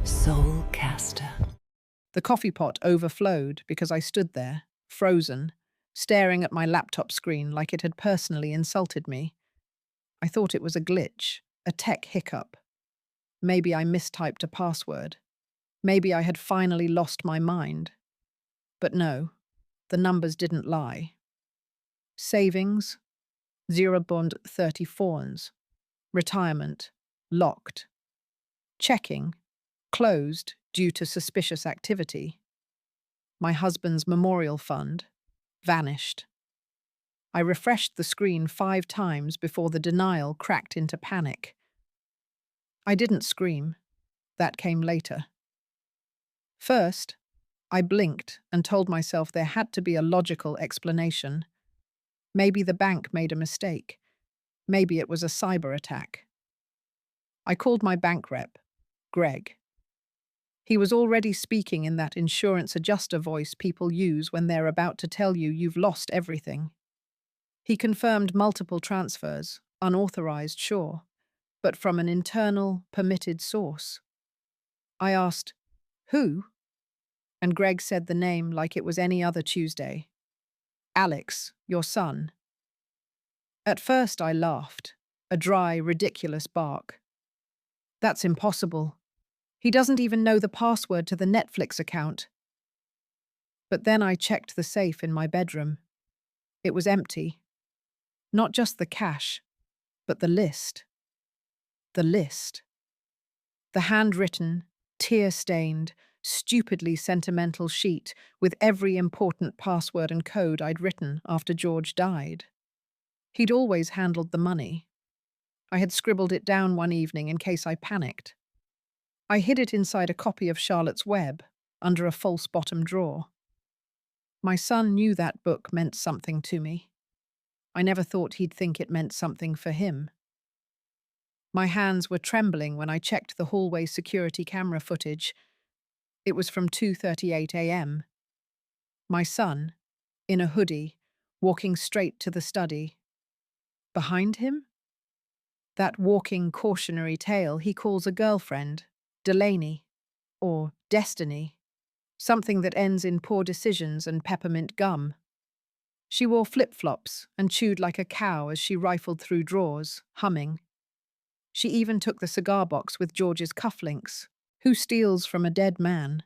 Soulcaster. The coffee pot overflowed because I stood there, frozen, staring at my laptop screen like it had personally insulted me. I thought it was a glitch, a tech hiccup. Maybe I mistyped a password. Maybe I had finally lost my mind. But no, the numbers didn't lie. Savings, 0.34. Retirement, locked. Checking, closed due to suspicious activity. My husband's memorial fund, vanished. I refreshed the screen 5 times before the denial cracked into panic. I didn't scream. That came later. First, I blinked and told myself there had to be a logical explanation. Maybe the bank made a mistake. Maybe it was a cyber attack. I called my bank rep, Greg. He was already speaking in that insurance adjuster voice people use when they're about to tell you you've lost everything. He confirmed multiple transfers, unauthorized, sure, but from an internal, permitted source. I asked, "Who?" And Greg said the name like it was any other Tuesday. "Alex, your son." At first I laughed, a dry, ridiculous bark. "That's impossible. He doesn't even know the password to the Netflix account." But then I checked the safe in my bedroom. It was empty. Not just the cash, but the list. The list. The handwritten, tear-stained, stupidly sentimental sheet with every important password and code I'd written after George died. He'd always handled the money. I had scribbled it down one evening in case I panicked. I hid it inside a copy of Charlotte's Web, under a false bottom drawer. My son knew that book meant something to me. I never thought he'd think it meant something for him. My hands were trembling when I checked the hallway security camera footage. It was from 2:38 a.m. My son, in a hoodie, walking straight to the study. Behind him? That walking cautionary tale he calls a girlfriend, Delaney, or Destiny, something that ends in poor decisions and peppermint gum. She wore flip-flops and chewed like a cow as she rifled through drawers, humming. She even took the cigar box with George's cufflinks. Who steals from a dead man?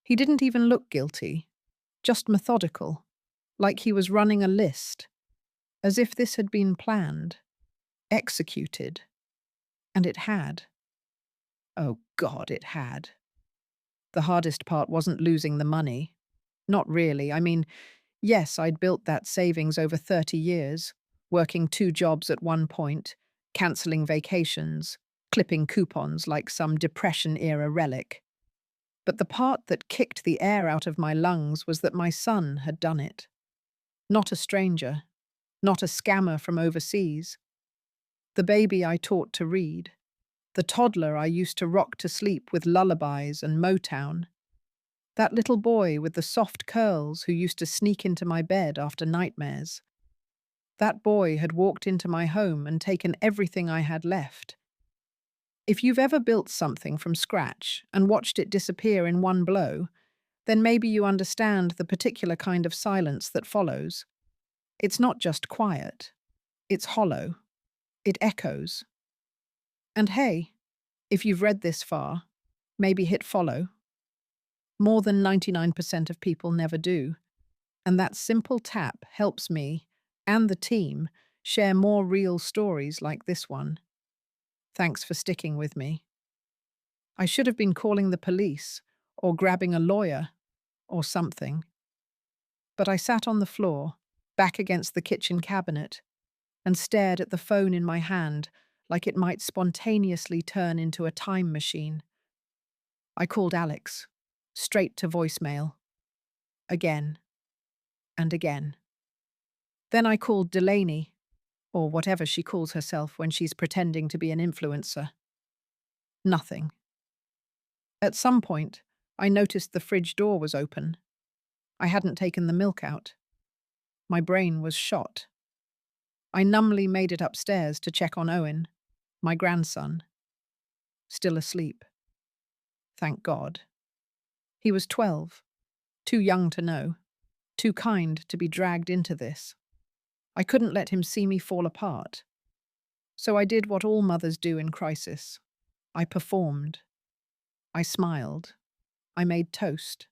He didn't even look guilty, just methodical, like he was running a list, as if this had been planned, executed. And it had. Oh God, it had. The hardest part wasn't losing the money. Not really. I mean, yes, I'd built that savings over 30 years, working 2 jobs at one point, cancelling vacations, clipping coupons like some Depression-era relic. But the part that kicked the air out of my lungs was that my son had done it. Not a stranger, not a scammer from overseas. The baby I taught to read, the toddler I used to rock to sleep with lullabies and Motown. That little boy with the soft curls who used to sneak into my bed after nightmares. That boy had walked into my home and taken everything I had left. If you've ever built something from scratch and watched it disappear in one blow, then maybe you understand the particular kind of silence that follows. It's not just quiet. It's hollow. It echoes. And hey, if you've read this far, maybe hit follow. More than 99% of people never do. And that simple tap helps me and the team share more real stories like this one. Thanks for sticking with me. I should have been calling the police or grabbing a lawyer or something. But I sat on the floor, back against the kitchen cabinet, and stared at the phone in my hand like it might spontaneously turn into a time machine. I called Alex, straight to voicemail. Again and again. Then I called Delaney, or whatever she calls herself when she's pretending to be an influencer. Nothing. At some point, I noticed the fridge door was open. I hadn't taken the milk out. My brain was shot. I numbly made it upstairs to check on Owen, my grandson. Still asleep. thank God. He was 12, too young to know, too kind to be dragged into this. I couldn't let him see me fall apart. So I did what all mothers do in crisis. I performed. I smiled. I made toast.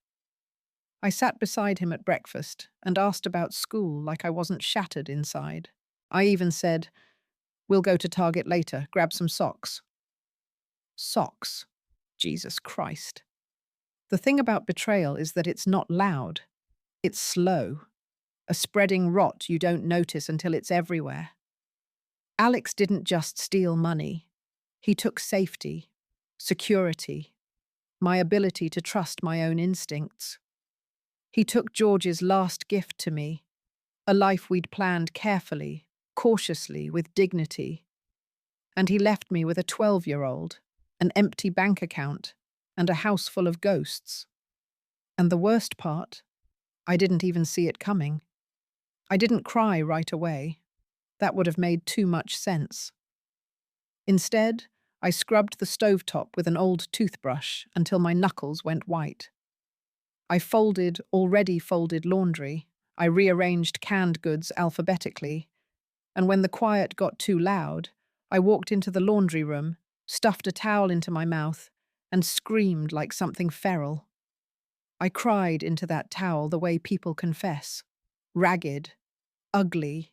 I sat beside him at breakfast and asked about school like I wasn't shattered inside. I even said, "We'll go to Target later, grab some socks." Socks. Jesus Christ. The thing about betrayal is that it's not loud. It's slow. A spreading rot you don't notice until it's everywhere. Alex didn't just steal money. He took safety, security, my ability to trust my own instincts. He took George's last gift to me, a life we'd planned carefully, cautiously, with dignity. And he left me with a 12-year-old, an empty bank account, and a house full of ghosts. And the worst part, I didn't even see it coming. I didn't cry right away. That would have made too much sense. Instead, I scrubbed the stovetop with an old toothbrush until my knuckles went white. I folded already folded laundry. I rearranged canned goods alphabetically. And when the quiet got too loud, I walked into the laundry room, stuffed a towel into my mouth, and screamed like something feral. I cried into that towel the way people confess. Ragged. Ugly.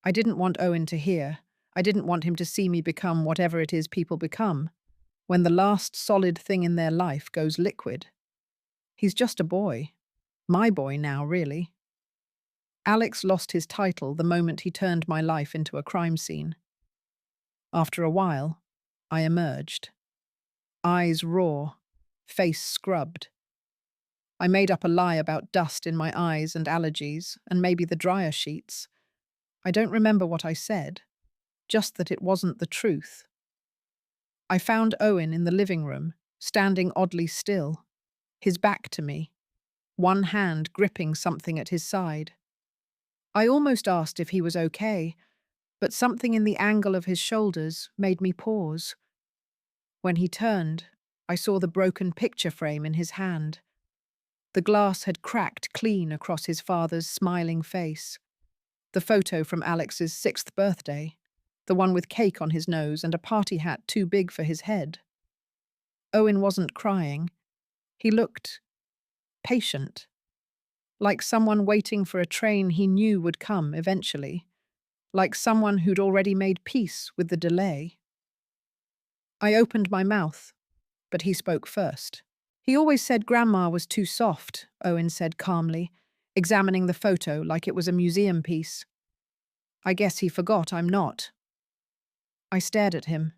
I didn't want Owen to hear. I didn't want him to see me become whatever it is people become, when the last solid thing in their life goes liquid. He's just a boy. My boy now, really. Alex lost his title the moment he turned my life into a crime scene. After a while, I emerged. Eyes raw, face scrubbed. I made up a lie about dust in my eyes and allergies, and maybe the dryer sheets. I don't remember what I said, just that it wasn't the truth. I found Owen in the living room, standing oddly still, his back to me, one hand gripping something at his side. I almost asked if he was okay, but something in the angle of his shoulders made me pause. When he turned, I saw the broken picture frame in his hand. The glass had cracked clean across his father's smiling face. The photo from Alex's 6th birthday, the one with cake on his nose and a party hat too big for his head. Owen wasn't crying. He looked patient, like someone waiting for a train he knew would come eventually, like someone who'd already made peace with the delay. I opened my mouth, but he spoke first. "He always said Grandma was too soft," Owen said calmly, examining the photo like it was a museum piece. "I guess he forgot I'm not." I stared at him.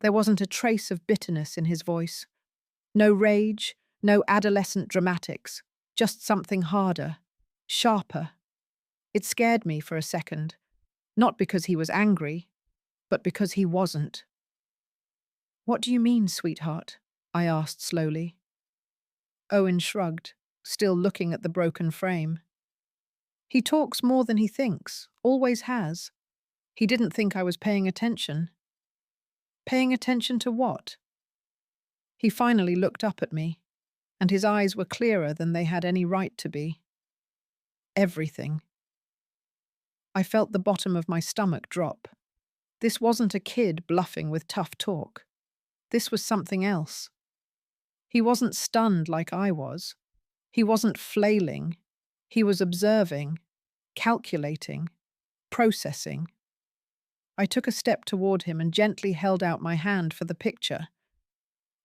There wasn't a trace of bitterness in his voice. No rage, no adolescent dramatics, just something harder, sharper. It scared me for a second, not because he was angry, but because he wasn't. "What do you mean, sweetheart?" I asked slowly. Owen shrugged, still looking at the broken frame. "He talks more than he thinks, always has. He didn't think I was paying attention." "Paying attention to what?" He finally looked up at me, and his eyes were clearer than they had any right to be. "Everything." I felt the bottom of my stomach drop. This wasn't a kid bluffing with tough talk. This was something else. He wasn't stunned like I was. He wasn't flailing. He was observing, calculating, processing. I took a step toward him and gently held out my hand for the picture.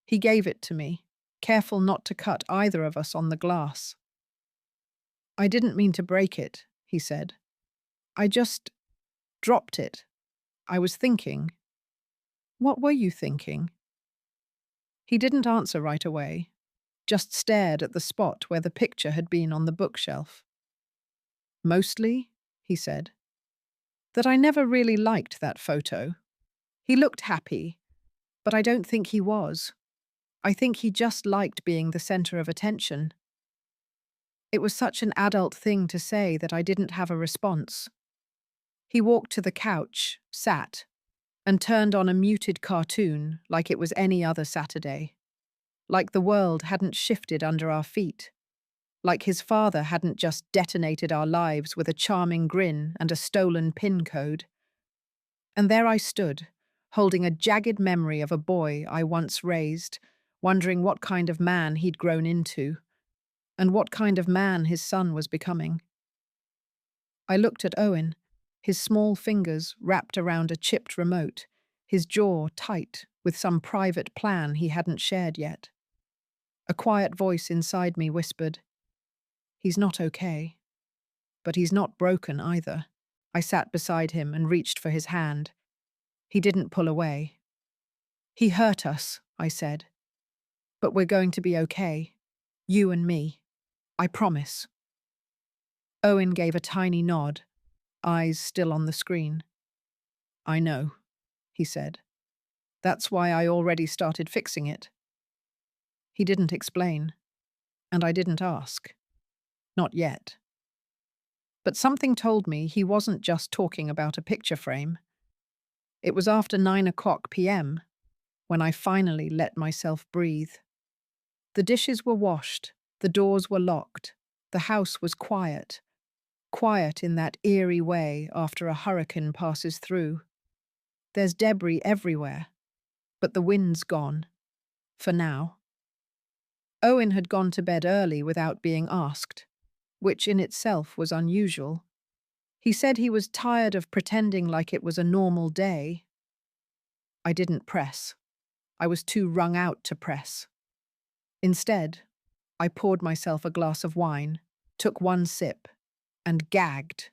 He gave it to me, careful not to cut either of us on the glass. "I didn't mean to break it," he said. "I just dropped it. I was thinking." "What were you thinking?" He didn't answer right away, just stared at the spot where the picture had been on the bookshelf. "Mostly," he said, "that I never really liked that photo. He looked happy, but I don't think he was. I think he just liked being the center of attention." It was such an adult thing to say that I didn't have a response. He walked to the couch, sat, and turned on a muted cartoon like it was any other Saturday. like the world hadn't shifted under our feet, like his father hadn't just detonated our lives with a charming grin and a stolen PIN code. And there I stood, holding a jagged memory of a boy I once raised, wondering what kind of man he'd grown into, and what kind of man his son was becoming. I looked at Owen, his small fingers wrapped around a chipped remote, his jaw tight with some private plan he hadn't shared yet. A quiet voice inside me whispered, "He's not okay." But he's not broken either. I sat beside him and reached for his hand. He didn't pull away. "He hurt us," I said. "But we're going to be okay. You and me. I promise." Owen gave a tiny nod, eyes still on the screen. "I know," he said. "That's why I already started fixing it." He didn't explain, and I didn't ask. Not yet. But something told me he wasn't just talking about a picture frame. It was after 9 p.m. when I finally let myself breathe. The dishes were washed, the doors were locked, the house was quiet. Quiet in that eerie way after a hurricane passes through. There's debris everywhere, but the wind's gone. For now. Owen had gone to bed early without being asked, which in itself was unusual. He said he was tired of pretending like it was a normal day. I didn't press. I was too wrung out to press. Instead, I poured myself a glass of wine, took one sip, and gagged.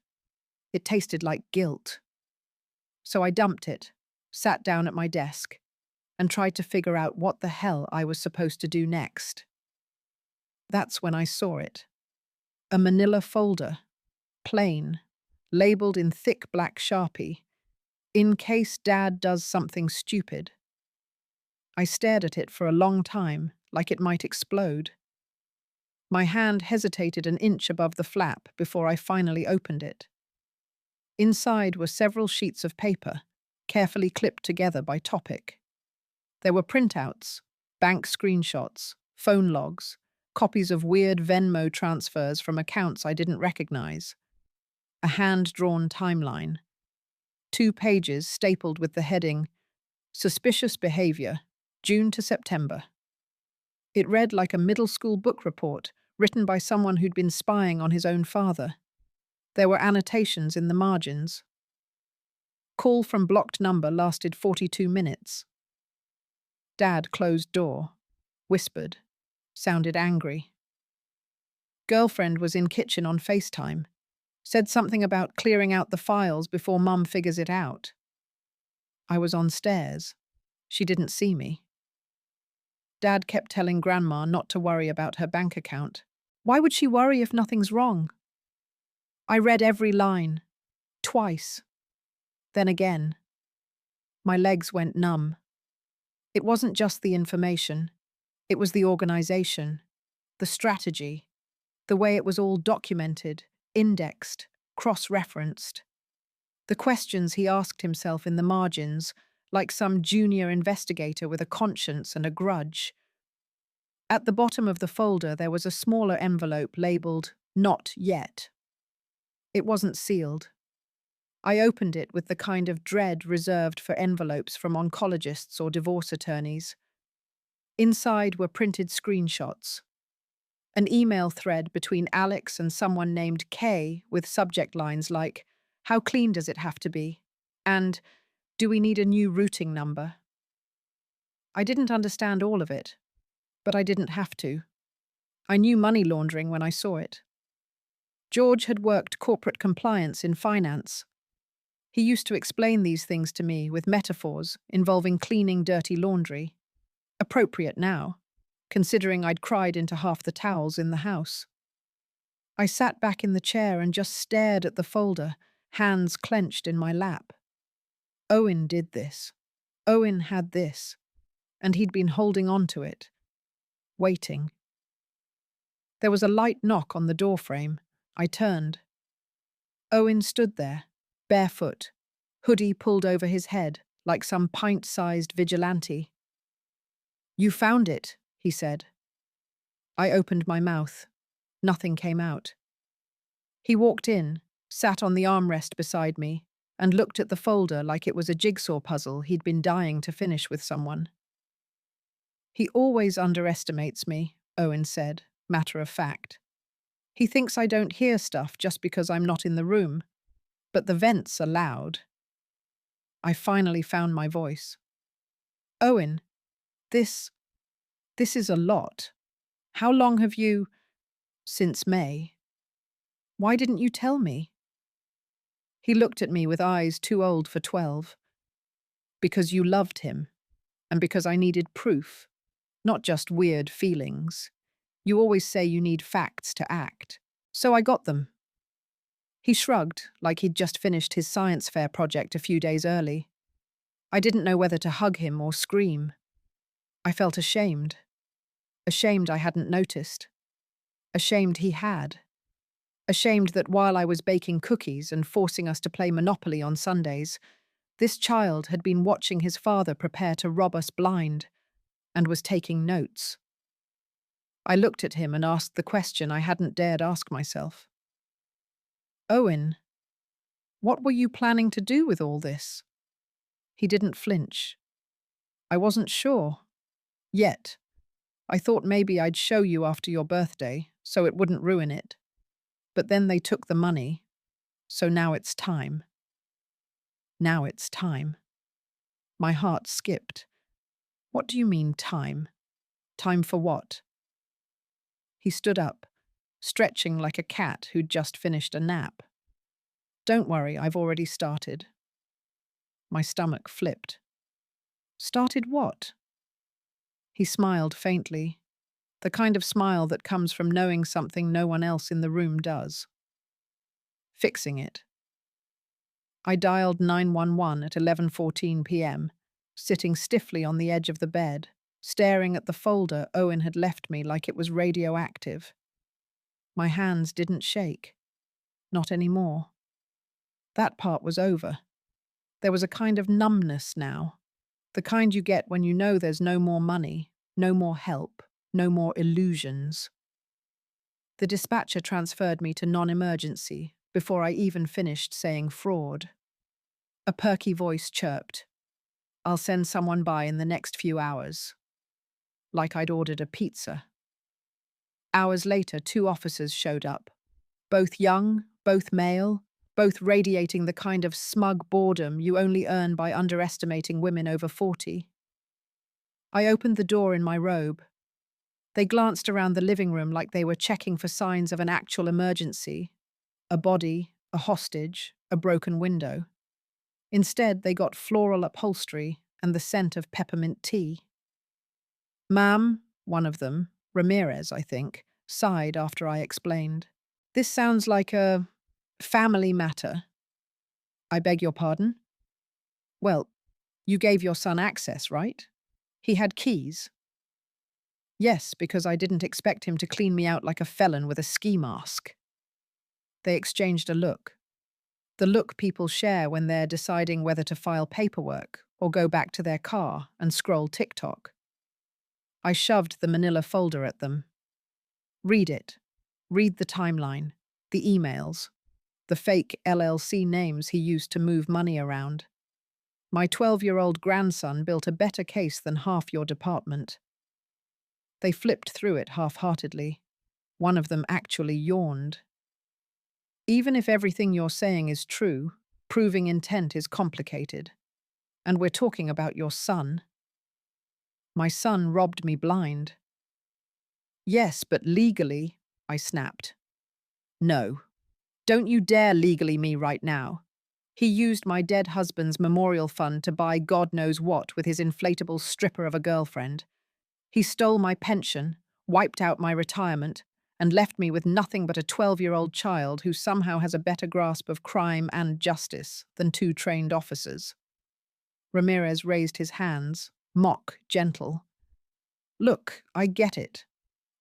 It tasted like guilt. So I dumped it, sat down at my desk, and tried to figure out what the hell I was supposed to do next. That's when I saw it. A manila folder, plain, labeled in thick black Sharpie, in case Dad does something stupid. I stared at it for a long time, like it might explode. My hand hesitated an inch above the flap before I finally opened it. Inside were several sheets of paper, carefully clipped together by topic. There were printouts, bank screenshots, phone logs, copies of weird Venmo transfers from accounts I didn't recognize, a hand-drawn timeline, 2 pages stapled with the heading, "Suspicious Behavior, June to September." It read like a middle school book report written by someone who'd been spying on his own father. There were annotations in the margins. Call from blocked number lasted 42 minutes. Dad closed door, whispered, sounded angry. Girlfriend was in kitchen on FaceTime, said something about clearing out the files before Mum figures it out. I was on stairs. She didn't see me. Dad kept telling Grandma not to worry about her bank account. Why would she worry if nothing's wrong? I read every line, twice, then again. My legs went numb. It wasn't just the information. It was the organization, the strategy, the way it was all documented, indexed, cross-referenced. The questions he asked himself in the margins, like some junior investigator with a conscience and a grudge. At the bottom of the folder there was a smaller envelope labeled, "Not Yet." It wasn't sealed. I opened it with the kind of dread reserved for envelopes from oncologists or divorce attorneys. Inside were printed screenshots. An email thread between Alex and someone named Kay with subject lines like, "How clean does it have to be?" and "Do we need a new routing number?" I didn't understand all of it, but I didn't have to. I knew money laundering when I saw it. George had worked corporate compliance in finance. He used to explain these things to me with metaphors involving cleaning dirty laundry. Appropriate now, considering I'd cried into half the towels in the house. I sat back in the chair and just stared at the folder, hands clenched in my lap. Owen did this. Owen had this. And he'd been holding on to it. Waiting. There was a light knock on the doorframe. I turned. Owen stood there, barefoot, hoodie pulled over his head, like some pint-sized vigilante. "You found it," he said. I opened my mouth. Nothing came out. He walked in, sat on the armrest beside me, and looked at the folder like it was a jigsaw puzzle he'd been dying to finish with someone. He always underestimates me, Owen said, matter of fact. He thinks I don't hear stuff just because I'm not in the room, but the vents are loud. I finally found my voice. Owen, this is a lot. How long have you… Since May. Why didn't you tell me? He looked at me with eyes too old for 12. Because you loved him, and because I needed proof, not just weird feelings. You always say you need facts to act. So I got them. He shrugged, like he'd just finished his science fair project a few days early. I didn't know whether to hug him or scream. I felt ashamed. Ashamed I hadn't noticed. Ashamed he had. Ashamed that while I was baking cookies and forcing us to play Monopoly on Sundays, this child had been watching his father prepare to rob us blind and was taking notes. I looked at him and asked the question I hadn't dared ask myself. Owen, what were you planning to do with all this? He didn't flinch. I wasn't sure. Yet. I thought maybe I'd show you after your birthday, so it wouldn't ruin it. But then they took the money, so now it's time. Now it's time. My heart skipped. What do you mean, time? Time for what? He stood up, stretching like a cat who'd just finished a nap. Don't worry, I've already started. My stomach flipped. Started what? He smiled faintly, the kind of smile that comes from knowing something no one else in the room does. Fixing it. I dialed 911 at 11:14 p.m., sitting stiffly on the edge of the bed, staring at the folder Owen had left me like it was radioactive. My hands didn't shake. Not anymore. That part was over. There was a kind of numbness now, the kind you get when you know there's no more money, no more help, no more illusions. The dispatcher transferred me to non-emergency before I even finished saying fraud. A perky voice chirped, I'll send someone by in the next few hours. Like I'd ordered a pizza. Hours later, 2 officers showed up. Both young, both male, both radiating the kind of smug boredom you only earn by underestimating women over 40. I opened the door in my robe. They glanced around the living room like they were checking for signs of an actual emergency. A body, a hostage, a broken window. Instead, they got floral upholstery and the scent of peppermint tea. Ma'am, one of them, Ramirez, I think, sighed after I explained. This sounds like a family matter. I beg your pardon? Well, you gave your son access, right? He had keys. Yes, because I didn't expect him to clean me out like a felon with a ski mask. They exchanged a look. The look people share when they're deciding whether to file paperwork or go back to their car and scroll TikTok. I shoved the manila folder at them. Read it. Read the timeline, the emails, the fake LLC names he used to move money around. My 12-year-old grandson built a better case than half your department. They flipped through it half-heartedly. One of them actually yawned. Even if everything you're saying is true, proving intent is complicated. And we're talking about your son. My son robbed me blind. Yes, but legally, I snapped. No. Don't you dare legally me right now. He used my dead husband's memorial fund to buy God knows what with his inflatable stripper of a girlfriend. He stole my pension, wiped out my retirement, and left me with nothing but a 12-year-old child who somehow has a better grasp of crime and justice than 2 trained officers. Ramirez raised his hands, mock gentle. Look, I get it.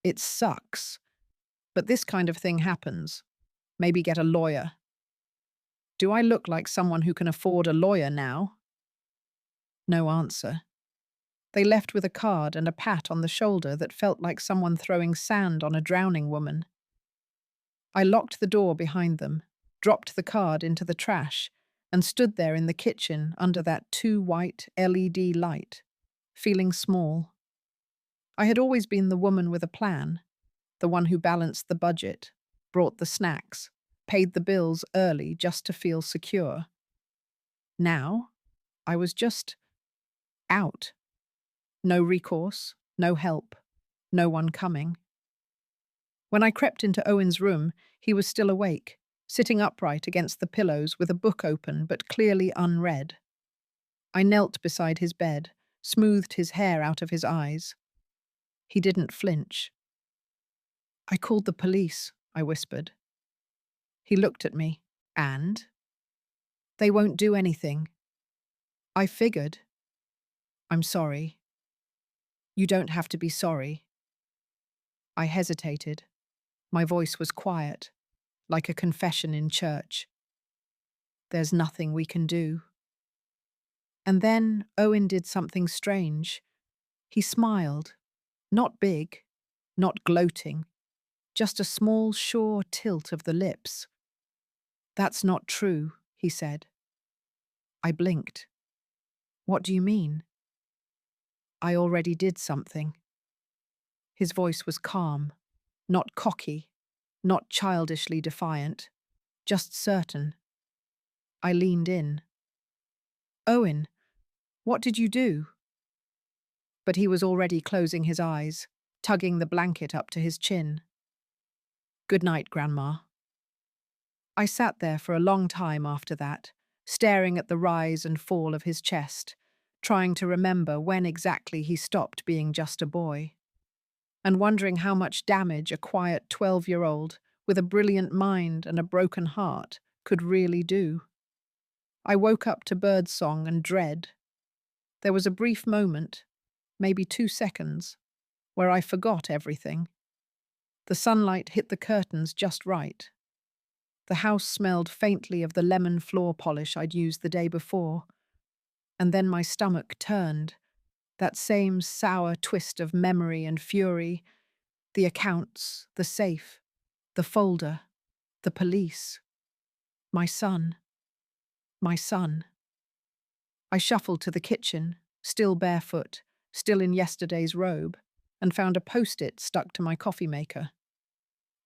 It sucks. But this kind of thing happens. Maybe get a lawyer. Do I look like someone who can afford a lawyer now? No answer. They left with a card and a pat on the shoulder that felt like someone throwing sand on a drowning woman. I locked the door behind them, dropped the card into the trash, and stood there in the kitchen under that too white LED light, feeling small. I had always been the woman with a plan, the one who balanced the budget, brought the snacks, paid the bills early just to feel secure. Now, I was just out. No recourse, no help, no one coming. When I crept into Owen's room, he was still awake, sitting upright against the pillows with a book open but clearly unread. I knelt beside his bed, smoothed his hair out of his eyes. He didn't flinch. "I called the police," I whispered. He looked at me. "And?" "They won't do anything." "I figured." "I'm sorry." "You don't have to be sorry." I hesitated. My voice was quiet, like a confession in church. "There's nothing we can do." And then Owen did something strange. He smiled. Not big, not gloating, just a small, sure tilt of the lips. "That's not true," he said. I blinked. "What do you mean?" "I already did something." His voice was calm, not cocky, not childishly defiant, just certain. I leaned in. "Owen, what did you do?" But he was already closing his eyes, tugging the blanket up to his chin. "Good night, Grandma." I sat there for a long time after that, staring at the rise and fall of his chest, trying to remember when exactly he stopped being just a boy, and wondering how much damage a quiet 12-year-old with a brilliant mind and a broken heart could really do. I woke up to birdsong and dread. There was a brief moment, maybe 2 seconds, where I forgot everything. The sunlight hit the curtains just right. The house smelled faintly of the lemon floor polish I'd used the day before. And then my stomach turned, that same sour twist of memory and fury, the accounts, the safe, the folder, the police. My son. My son. I shuffled to the kitchen, still barefoot, still in yesterday's robe, and found a post-it stuck to my coffee maker.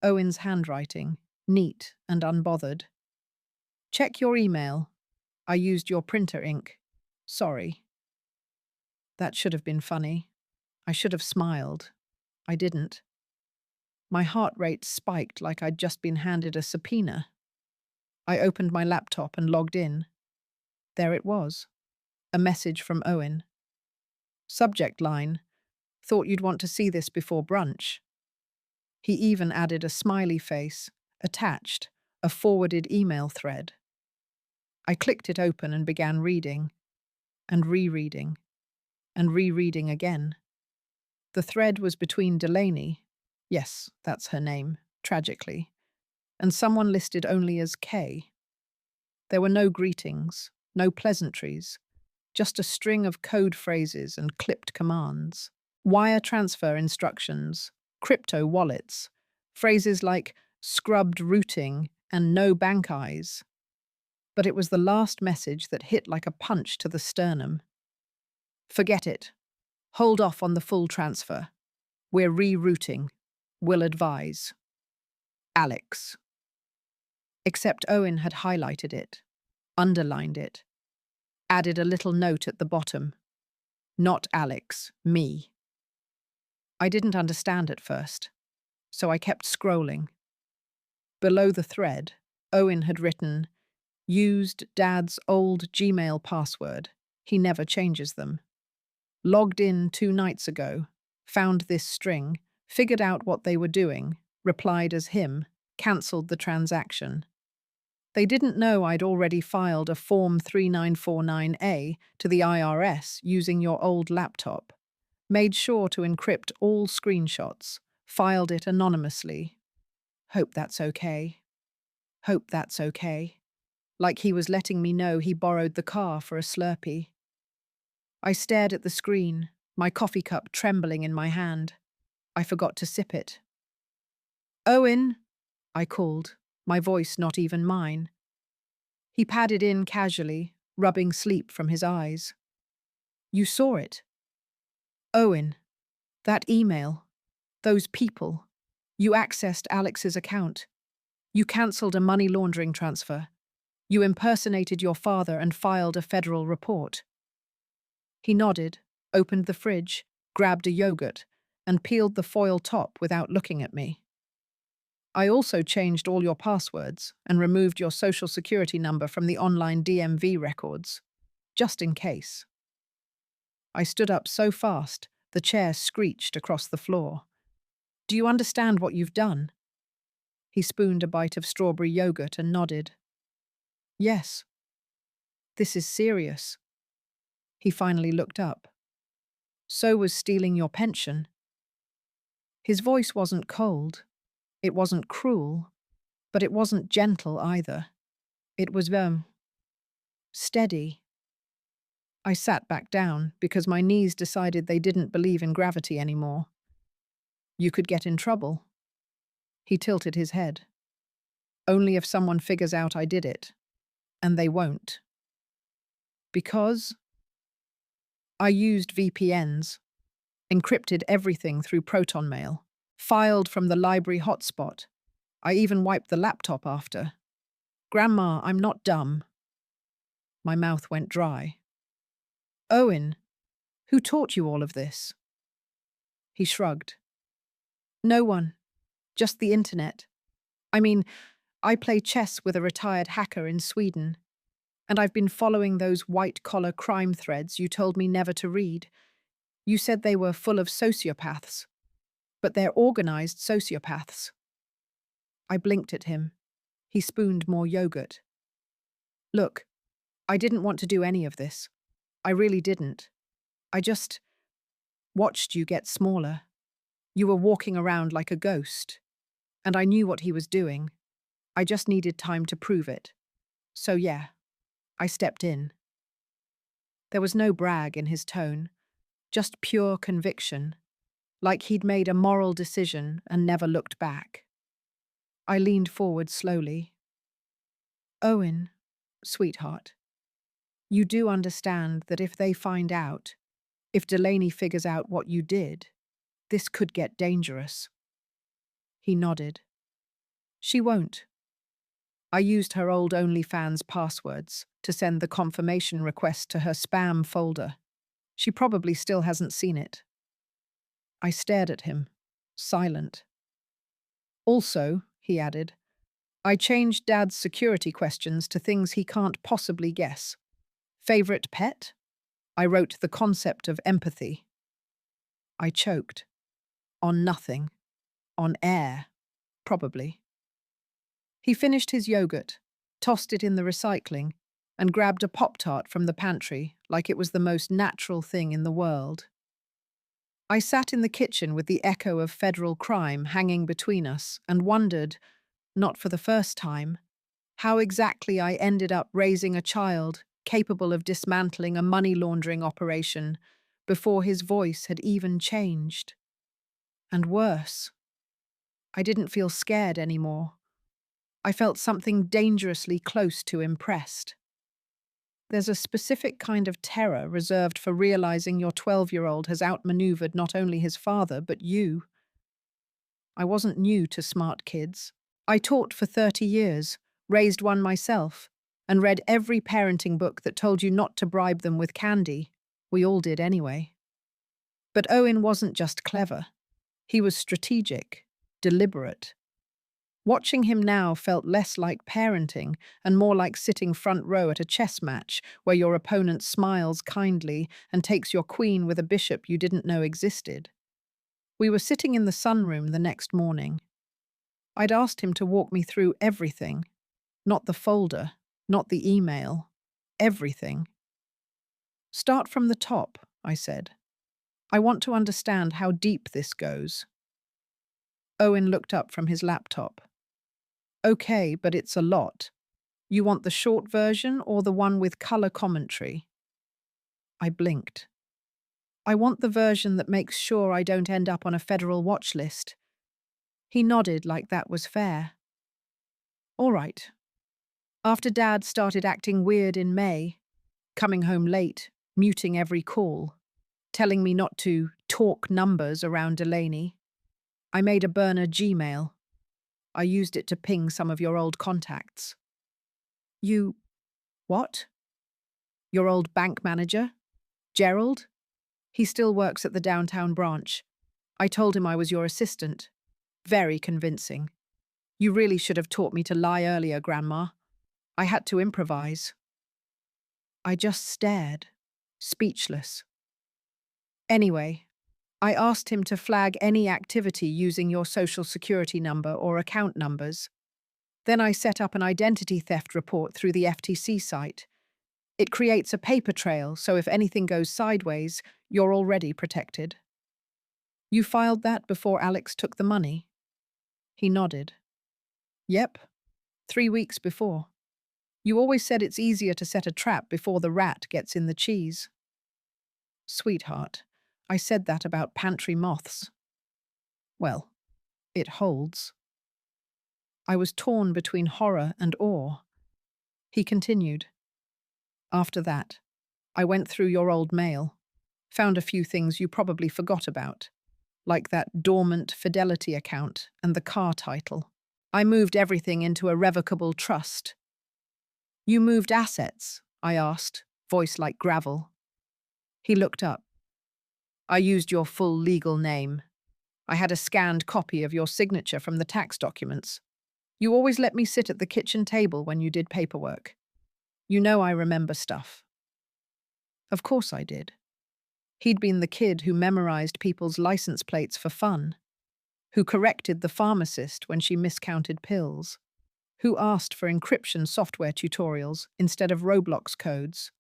Owen's handwriting, neat and unbothered. "Check your email. I used your printer ink. Sorry." That should have been funny. I should have smiled. I didn't. My heart rate spiked like I'd just been handed a subpoena. I opened my laptop and logged in. There it was. A message from Owen. Subject line: "Thought you'd want to see this before brunch." He even added a smiley face, attached, a forwarded email thread. I clicked it open and began reading, and rereading, and rereading again. The thread was between Delaney, yes, that's her name, tragically, and someone listed only as K. There were no greetings, no pleasantries, just a string of code phrases and clipped commands. Wire transfer instructions, crypto wallets, phrases like scrubbed routing and no bank eyes. But it was the last message that hit like a punch to the sternum. "Forget it. Hold off on the full transfer. We're rerouting. Will advise. Alex." Except Owen had highlighted it, underlined it, added a little note at the bottom. "Not Alex, me." I didn't understand at first, so I kept scrolling. Below the thread, Owen had written, "Used Dad's old Gmail password. He never changes them. Logged in 2 nights ago. Found this string. Figured out what they were doing. Replied as him. Cancelled the transaction." They didn't know I'd already filed a Form 3949A to the IRS using your old laptop. Made sure to encrypt all screenshots. Filed it anonymously. Hope that's okay. Hope that's okay. Like he was letting me know he borrowed the car for a Slurpee. I stared at the screen, my coffee cup trembling in my hand. I forgot to sip it. "Owen," I called, my voice not even mine. He padded in casually, rubbing sleep from his eyes. "You saw it?" "Owen, that email, those people. You accessed Alex's account. You cancelled a money laundering transfer. You impersonated your father and filed a federal report." He nodded, opened the fridge, grabbed a yogurt, and peeled the foil top without looking at me. "I also changed all your passwords and removed your social security number from the online DMV records, just in case." I stood up so fast, the chair screeched across the floor. "Do you understand what you've done?" He spooned a bite of strawberry yogurt and nodded. "Yes. This is serious." He finally looked up. "So was stealing your pension." His voice wasn't cold. It wasn't cruel. But it wasn't gentle either. It was, steady. I sat back down because my knees decided they didn't believe in gravity anymore. "You could get in trouble." He tilted his head. "Only if someone figures out I did it. And they won't." "Because?" "I used VPNs, encrypted everything through Proton Mail, filed from the library hotspot. I even wiped the laptop after. Grandma, I'm not dumb." My mouth went dry. "Owen, who taught you all of this?" He shrugged. "No one. Just the internet. I mean, I play chess with a retired hacker in Sweden, and I've been following those white-collar crime threads you told me never to read. You said they were full of sociopaths, but they're organized sociopaths." I blinked at him. He spooned more yogurt. "Look, I didn't want to do any of this. I really didn't. I just watched you get smaller. You were walking around like a ghost, and I knew what he was doing. I just needed time to prove it. So yeah, I stepped in." There was no brag in his tone, just pure conviction, like he'd made a moral decision and never looked back. I leaned forward slowly. "Owen, sweetheart, you do understand that if they find out, if Delaney figures out what you did, this could get dangerous." He nodded. "She won't." I used her old OnlyFans passwords to send the confirmation request to her spam folder. She probably still hasn't seen it. I stared at him, silent. "Also," he added, "I changed Dad's security questions to things he can't possibly guess. Favorite pet? I wrote the concept of empathy." I choked. On nothing. On air, probably. He finished his yogurt, tossed it in the recycling, and grabbed a Pop-Tart from the pantry like it was the most natural thing in the world. I sat in the kitchen with the echo of federal crime hanging between us and wondered, not for the first time, how exactly I ended up raising a child capable of dismantling a money laundering operation before his voice had even changed. And worse, I didn't feel scared anymore. I felt something dangerously close to impressed. There's a specific kind of terror reserved for realizing your 12-year-old has outmaneuvered not only his father, but you. I wasn't new to smart kids. I taught for 30 years, raised one myself, and read every parenting book that told you not to bribe them with candy. We all did anyway. But Owen wasn't just clever. He was strategic, deliberate. Watching him now felt less like parenting and more like sitting front row at a chess match where your opponent smiles kindly and takes your queen with a bishop you didn't know existed. We were sitting in the sunroom the next morning. I'd asked him to walk me through everything, not the folder, not the email, everything. "Start from the top," I said. "I want to understand how deep this goes." Owen looked up from his laptop. "Okay, but it's a lot. You want the short version or the one with color commentary?" I blinked. I want the version that makes sure I don't end up on a federal watch list. He nodded like that was fair. All right. After Dad started acting weird in May, coming home late, muting every call, telling me not to talk numbers around Delaney, I made a burner Gmail. I used it to ping some of your old contacts. You… what? Your old bank manager? Gerald? He still works at the downtown branch. I told him I was your assistant. Very convincing. You really should have taught me to lie earlier, Grandma. I had to improvise. I just stared, speechless. Anyway, I asked him to flag any activity using your social security number or account numbers. Then I set up an identity theft report through the FTC site. It creates a paper trail, so if anything goes sideways, you're already protected. You filed that before Alex took the money? He nodded. Yep, 3 weeks before. You always said it's easier to set a trap before the rat gets in the cheese. Sweetheart, I said that about pantry moths. Well, it holds. I was torn between horror and awe. He continued. After that, I went through your old mail, found a few things you probably forgot about, like that dormant Fidelity account and the car title. I moved everything into a revocable trust. You moved assets? I asked, voice like gravel. He looked up. I used your full legal name. I had a scanned copy of your signature from the tax documents. You always let me sit at the kitchen table when you did paperwork. You know I remember stuff. Of course I did. He'd been the kid who memorized people's license plates for fun, who corrected the pharmacist when she miscounted pills, who asked for encryption software tutorials instead of Roblox codes.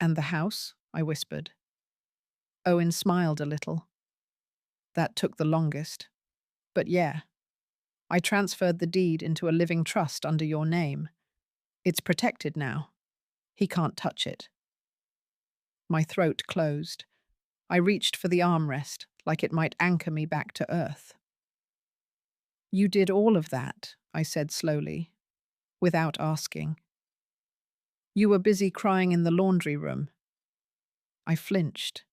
And the house? I whispered. Owen smiled a little. That took the longest. But yeah, I transferred the deed into a living trust under your name. It's protected now. He can't touch it. My throat closed. I reached for the armrest, like it might anchor me back to earth. You did all of that, I said slowly, without asking. You were busy crying in the laundry room. I flinched.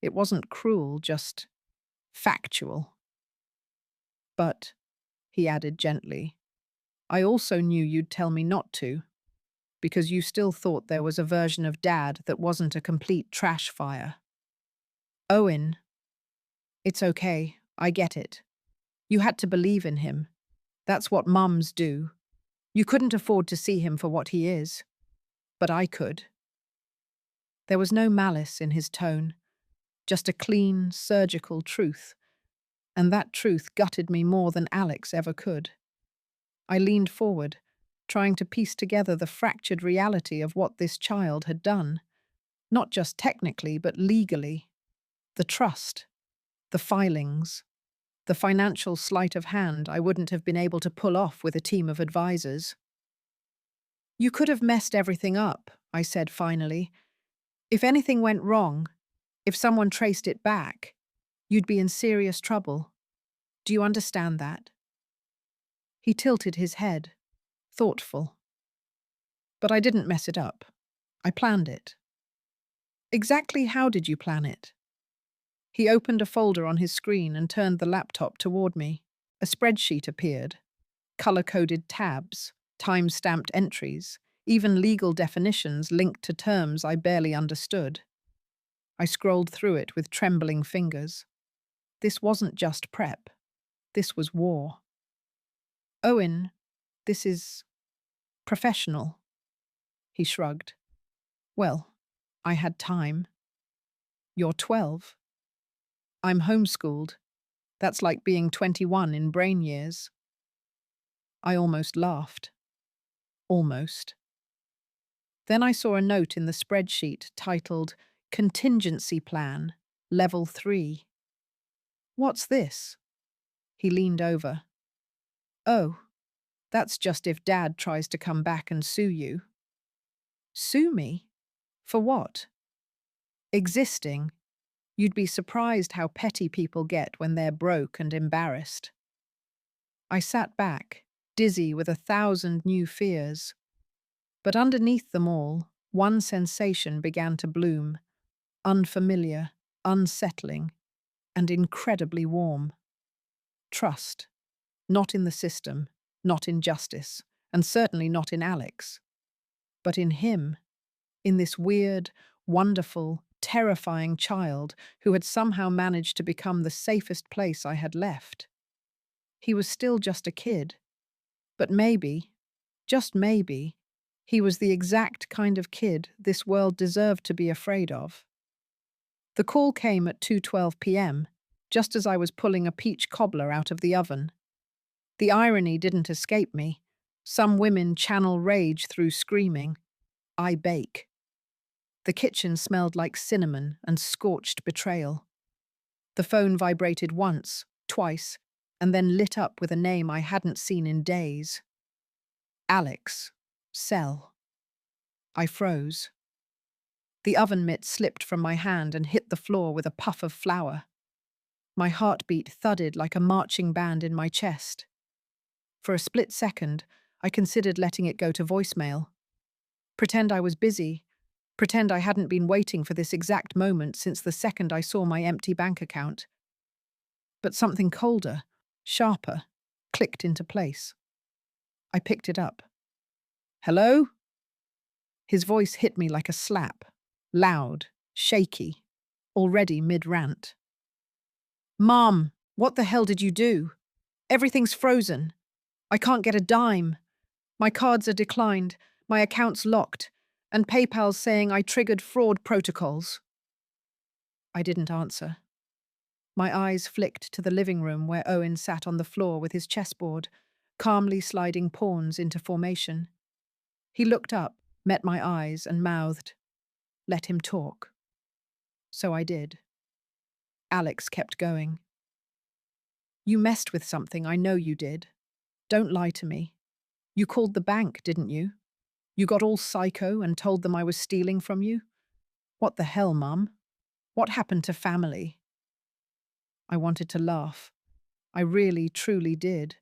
It wasn't cruel, just factual. But, he added gently, I also knew you'd tell me not to, because you still thought there was a version of Dad that wasn't a complete trash fire. Owen, it's okay, I get it. You had to believe in him. That's what mums do. You couldn't afford to see him for what he is. But I could. There was no malice in his tone, just a clean, surgical truth, and that truth gutted me more than Alex ever could. I leaned forward, trying to piece together the fractured reality of what this child had done, not just technically, but legally. The trust, the filings, the financial sleight of hand I wouldn't have been able to pull off with a team of advisors. You could have messed everything up, I said finally. If anything went wrong, if someone traced it back, you'd be in serious trouble. Do you understand that? He tilted his head, thoughtful. But I didn't mess it up. I planned it. Exactly how did you plan it? He opened a folder on his screen and turned the laptop toward me. A spreadsheet appeared. Color-coded tabs, time-stamped entries, even legal definitions linked to terms I barely understood. I scrolled through it with trembling fingers. This wasn't just prep. This was war. Owen, this is professional. He shrugged. Well, I had time. You're 12. I'm homeschooled. That's like being 21 in brain years. I almost laughed. Almost. Then I saw a note in the spreadsheet titled Contingency Plan, Level 3. What's this? He leaned over. Oh, that's just if Dad tries to come back and sue you. Sue me? For what? Existing. You'd be surprised how petty people get when they're broke and embarrassed. I sat back, dizzy with 1,000 new fears. But underneath them all, one sensation began to bloom, unfamiliar, unsettling, and incredibly warm. Trust. Not in the system, not in justice, and certainly not in Alex, but in him, in this weird, wonderful, terrifying child who had somehow managed to become the safest place I had left. He was still just a kid, but maybe, just maybe, he was the exact kind of kid this world deserved to be afraid of. The call came at 2:12 p.m., just as I was pulling a peach cobbler out of the oven. The irony didn't escape me. Some women channel rage through screaming. I bake. The kitchen smelled like cinnamon and scorched betrayal. The phone vibrated once, twice, and then lit up with a name I hadn't seen in days. Alex. Cell. I froze. The oven mitt slipped from my hand and hit the floor with a puff of flour. My heartbeat thudded like a marching band in my chest. For a split second, I considered letting it go to voicemail. Pretend I was busy. Pretend I hadn't been waiting for this exact moment since the second I saw my empty bank account. But something colder, sharper, clicked into place. I picked it up. Hello? His voice hit me like a slap, loud, shaky, already mid-rant. Mom, what the hell did you do? Everything's frozen. I can't get a dime. My cards are declined, my account's locked, and PayPal's saying I triggered fraud protocols. I didn't answer. My eyes flicked to the living room where Owen sat on the floor with his chessboard, calmly sliding pawns into formation. He looked up, met my eyes, and mouthed, "Let him talk." So I did. Alex kept going. You messed with something, I know you did. Don't lie to me. You called the bank, didn't you? You got all psycho and told them I was stealing from you? What the hell, Mum? What happened to family? I wanted to laugh. I really, truly did.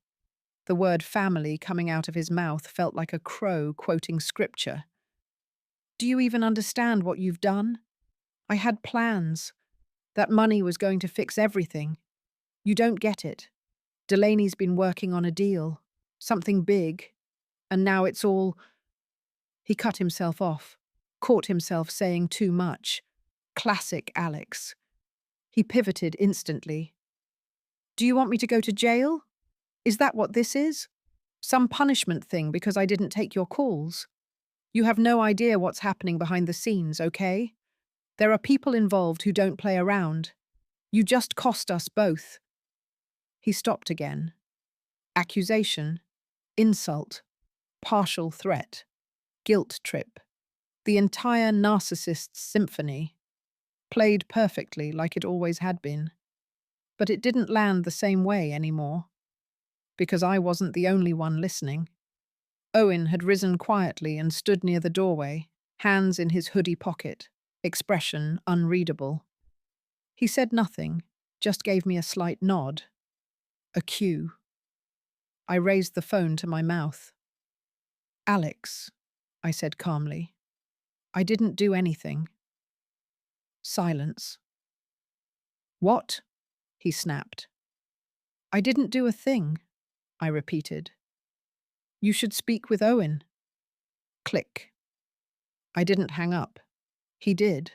The word family coming out of his mouth felt like a crow quoting scripture. Do you even understand what you've done? I had plans. That money was going to fix everything. You don't get it. Delaney's been working on a deal. Something big. And now it's all... He cut himself off, caught himself saying too much. Classic Alex. He pivoted instantly. Do you want me to go to jail? Is that what this is? Some punishment thing because I didn't take your calls? You have no idea what's happening behind the scenes, okay? There are people involved who don't play around. You just cost us both. He stopped again. Accusation, insult, partial threat, guilt trip. The entire narcissist's symphony. Played perfectly like it always had been. But it didn't land the same way anymore. Because I wasn't the only one listening. Owen had risen quietly and stood near the doorway, hands in his hoodie pocket, expression unreadable. He said nothing, just gave me a slight nod. A cue. I raised the phone to my mouth. Alex, I said calmly. I didn't do anything. Silence. What? He snapped. I didn't do a thing, I repeated. You should speak with Owen. Click. I didn't hang up. He did,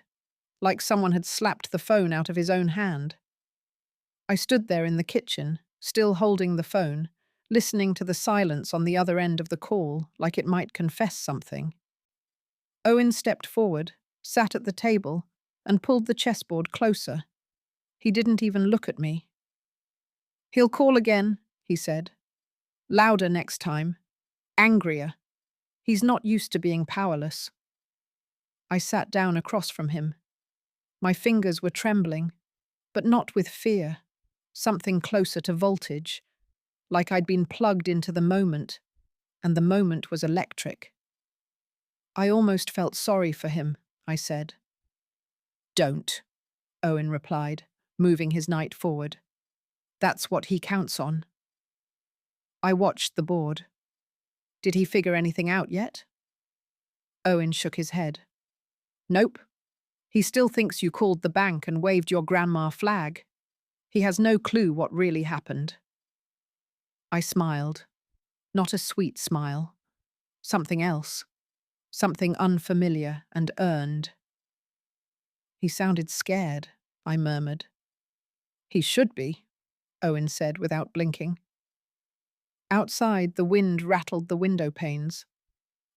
like someone had slapped the phone out of his own hand. I stood there in the kitchen, still holding the phone, listening to the silence on the other end of the call like it might confess something. Owen stepped forward, sat at the table, and pulled the chessboard closer. He didn't even look at me. He'll call again, he said. Louder next time. Angrier. He's not used to being powerless. I sat down across from him. My fingers were trembling, but not with fear. Something closer to voltage, like I'd been plugged into the moment, and the moment was electric. I almost felt sorry for him, I said. Don't. Owen replied, moving his knight forward. That's what he counts on. I watched the board. Did he figure anything out yet? Owen shook his head. Nope. He still thinks you called the bank and waved your grandma flag. He has no clue what really happened. I smiled. Not a sweet smile. Something else. Something unfamiliar and earned. He sounded scared, I murmured. He should be, Owen said without blinking. Outside, the wind rattled the window panes.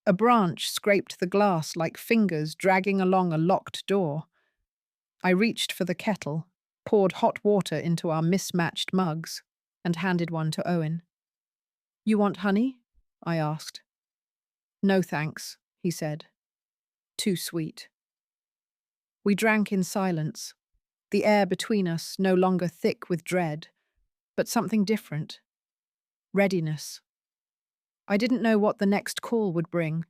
A branch scraped the glass like fingers dragging along a locked door. I reached for the kettle, poured hot water into our mismatched mugs, and handed one to Owen. You want honey? I asked. No thanks, he said. Too sweet. We drank in silence, the air between us no longer thick with dread, but something different. Readiness. I didn't know what the next call would bring,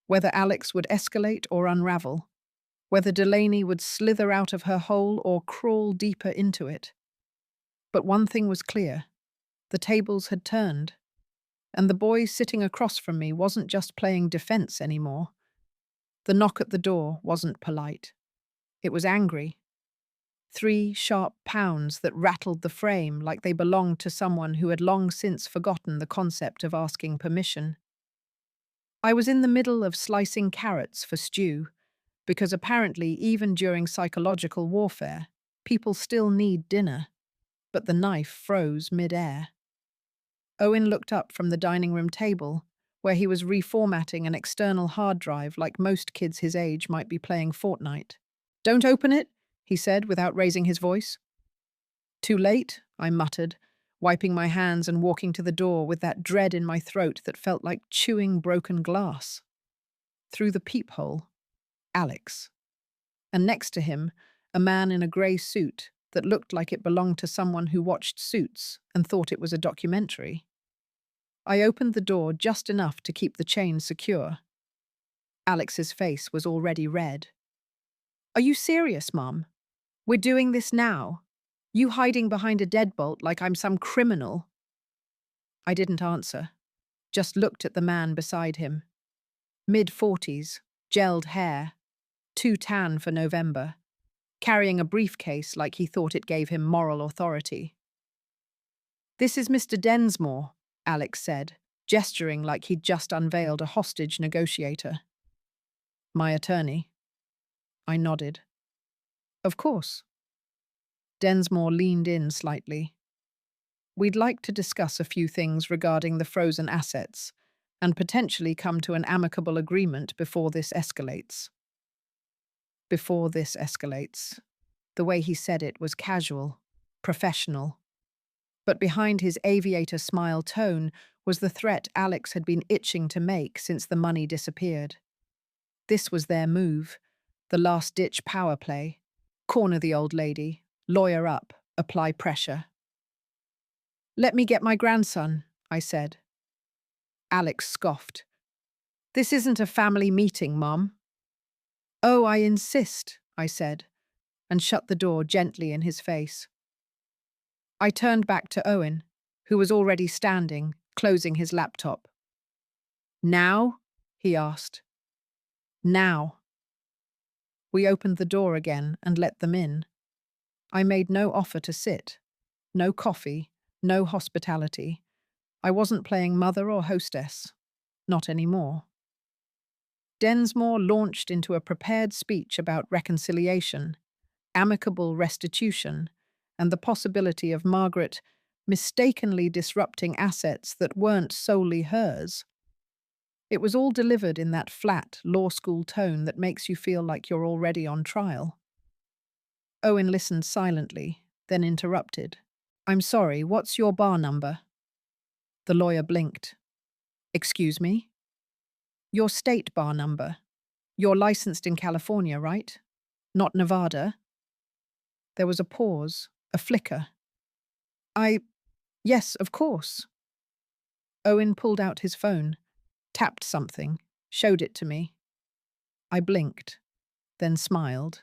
whether Alex would escalate or unravel, whether Delaney would slither out of her hole or crawl deeper into it. But one thing was clear. The tables had turned, and the boy sitting across from me wasn't just playing defense anymore. The knock at the door wasn't polite. It was angry. 3 sharp pounds that rattled the frame like they belonged to someone who had long since forgotten the concept of asking permission. I was in the middle of slicing carrots for stew, because apparently even during psychological warfare, people still need dinner, but the knife froze mid-air. Owen looked up from the dining room table, where he was reformatting an external hard drive like most kids his age might be playing Fortnite. Don't open it, he said without raising his voice. Too late, I muttered, wiping my hands and walking to the door with that dread in my throat that felt like chewing broken glass. Through the peephole, Alex. And next to him, a man in a grey suit that looked like it belonged to someone who watched Suits and thought it was a documentary. I opened the door just enough to keep the chain secure. Alex's face was already red. Are you serious, Mum? We're doing this now? You hiding behind a deadbolt like I'm some criminal? I didn't answer, just looked at the man beside him. Mid-40s, gelled hair, too tan for November, carrying a briefcase like he thought it gave him moral authority. This is Mr. Densmore, Alex said, gesturing like he'd just unveiled a hostage negotiator. My attorney. I nodded. Of course. Densmore leaned in slightly. We'd like to discuss a few things regarding the frozen assets and potentially come to an amicable agreement before this escalates. Before this escalates. The way he said it was casual, professional. But behind his aviator smile tone was the threat Alex had been itching to make since the money disappeared. This was their move, the last-ditch power play. Corner the old lady, lawyer up, apply pressure. Let me get my grandson, I said. Alex scoffed. This isn't a family meeting, Mom. Oh, I insist, I said, and shut the door gently in his face. I turned back to Owen, who was already standing, closing his laptop. Now? He asked. Now. We opened the door again and let them in. I made no offer to sit. No coffee, no hospitality. I wasn't playing mother or hostess. Not anymore. Densmore launched into a prepared speech about reconciliation, amicable restitution, and the possibility of Margaret mistakenly disrupting assets that weren't solely hers. It was all delivered in that flat, law school tone that makes you feel like you're already on trial. Owen listened silently, then interrupted. I'm sorry, what's your bar number? The lawyer blinked. Excuse me? Your state bar number. You're licensed in California, right? Not Nevada? There was a pause, a flicker. Yes, of course. Owen pulled out his phone, tapped something, showed it to me. I blinked, then smiled.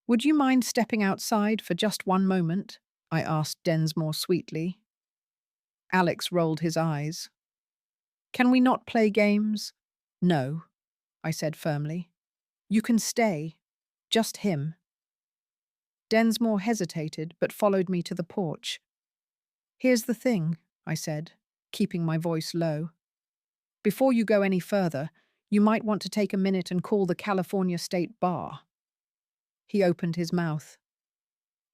Would you mind stepping outside for just one moment? I asked Densmore sweetly. Alex rolled his eyes. Can we not play games? No, I said firmly. You can stay. Just him. Densmore hesitated but followed me to the porch. Here's the thing, I said, keeping my voice low. Before you go any further, you might want to take a minute and call the California State Bar. He opened his mouth.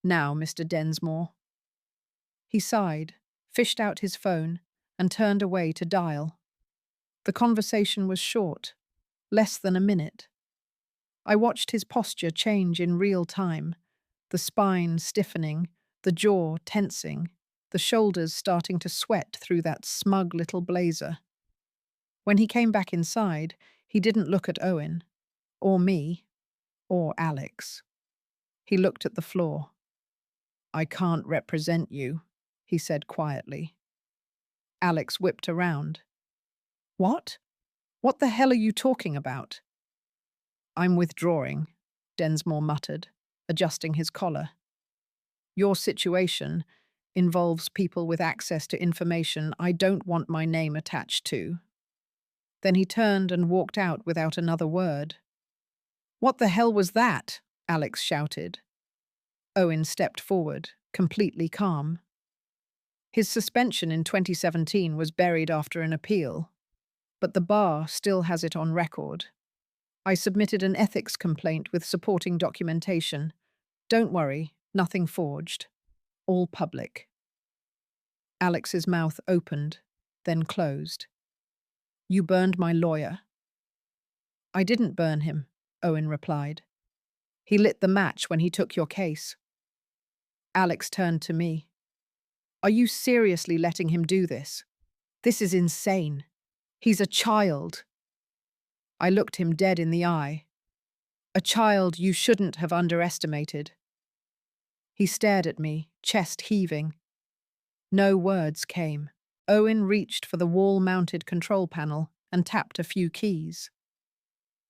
Now, Mr. Densmore. He sighed, fished out his phone, and turned away to dial. The conversation was short, less than a minute. I watched his posture change in real time, the spine stiffening, the jaw tensing, the shoulders starting to sweat through that smug little blazer. When he came back inside, he didn't look at Owen, or me, or Alex. He looked at the floor. I can't represent you, he said quietly. Alex whipped around. What? What the hell are you talking about? I'm withdrawing, Densmore muttered, adjusting his collar. Your situation involves people with access to information I don't want my name attached to. Then he turned and walked out without another word. What the hell was that? Alex shouted. Owen stepped forward, completely calm. His suspension in 2017 was buried after an appeal, but the bar still has it on record. I submitted an ethics complaint with supporting documentation. Don't worry, nothing forged. All public. Alex's mouth opened, then closed. You burned my lawyer. I didn't burn him, Owen replied. He lit the match when he took your case. Alex turned to me. Are you seriously letting him do this? This is insane. He's a child. I looked him dead in the eye. A child you shouldn't have underestimated. He stared at me, chest heaving. No words came. Owen reached for the wall-mounted control panel and tapped a few keys.